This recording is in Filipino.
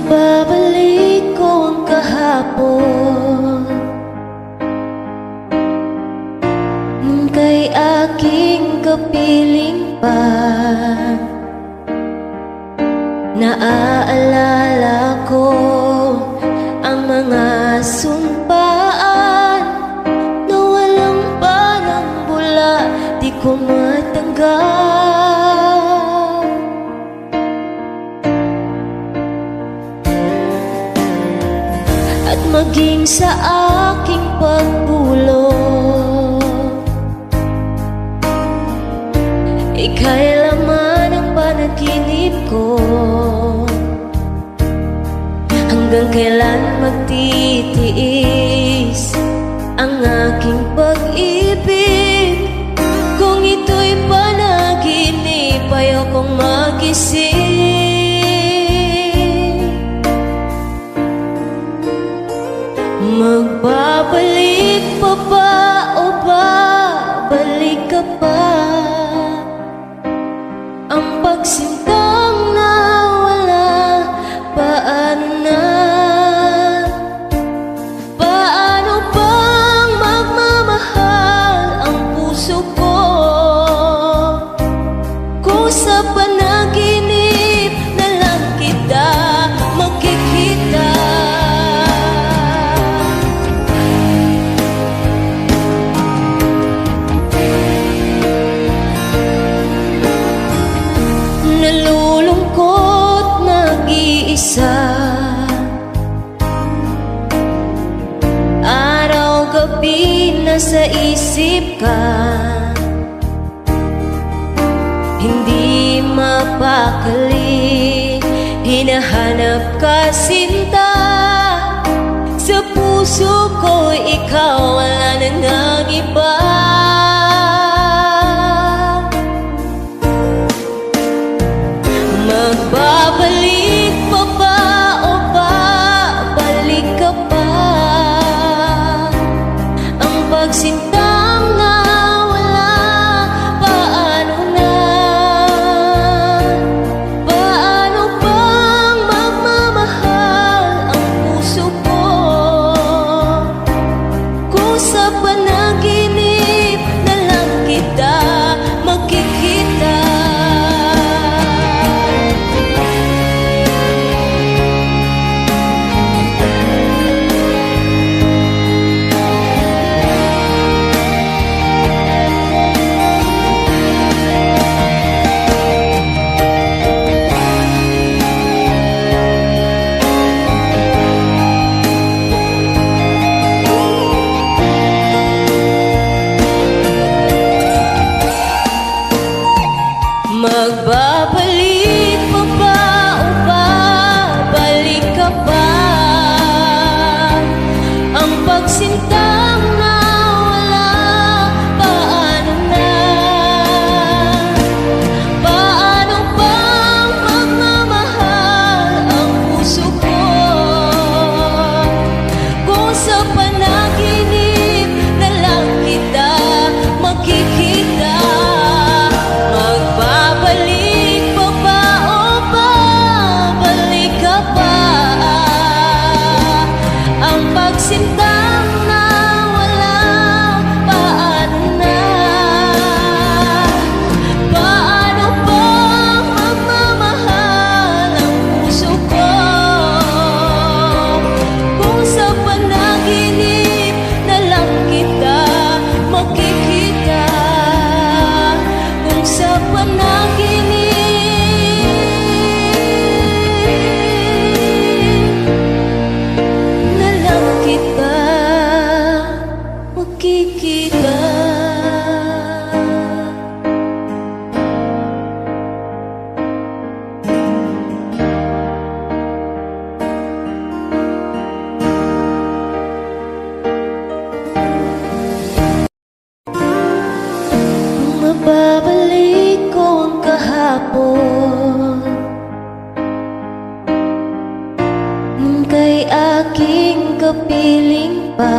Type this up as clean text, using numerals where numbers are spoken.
Mababalik ko ang kahapon nung kay aking kapiling pa. Naaalala ko ang mga sumpaan na walang parang bula, di ko matanggap. At maging sa aking pagbulong, ika'y laman ng panaginip ko. Hanggang kailan magtitiis ang aking pag-ibig? Kung ito'y panaginip, ayokong magising. Magbabalik pa ba o babalik ka pa? Ang pagsintang nawala, paano na? Paano bang magmamahal ang puso ko kung sa panaginip na lang kita makikita? Nalulungkot, nag-iisa, araw-gabi nasa isip ka. Hindi mapakali, hinahanap ka sinta. Sa puso ko ikaw, wala na nang iba. Magbabalik pa ba o babalik ka pa? Ang pagsintang nawala, paano na? Paano bang magmamahal ang puso ko kung sa panaginip na lang kita makikita? Magbabalik pa ba o babalik ka pa? Ang pagsintang nawala, paano na? Paano bang magmamahal ang puso ko kung sa panaginip na lang kita makikita? Magbabalik pa ba o babalik ka pa? Ang pagsintang nawala, paano na? Paano bang magmamahal ang puso ko kung sa panaginip na lang kita makikita? Kung sa panaginip na lang kita makikita. Mababalik ko ang kahapon nung kay aking kapiling pa.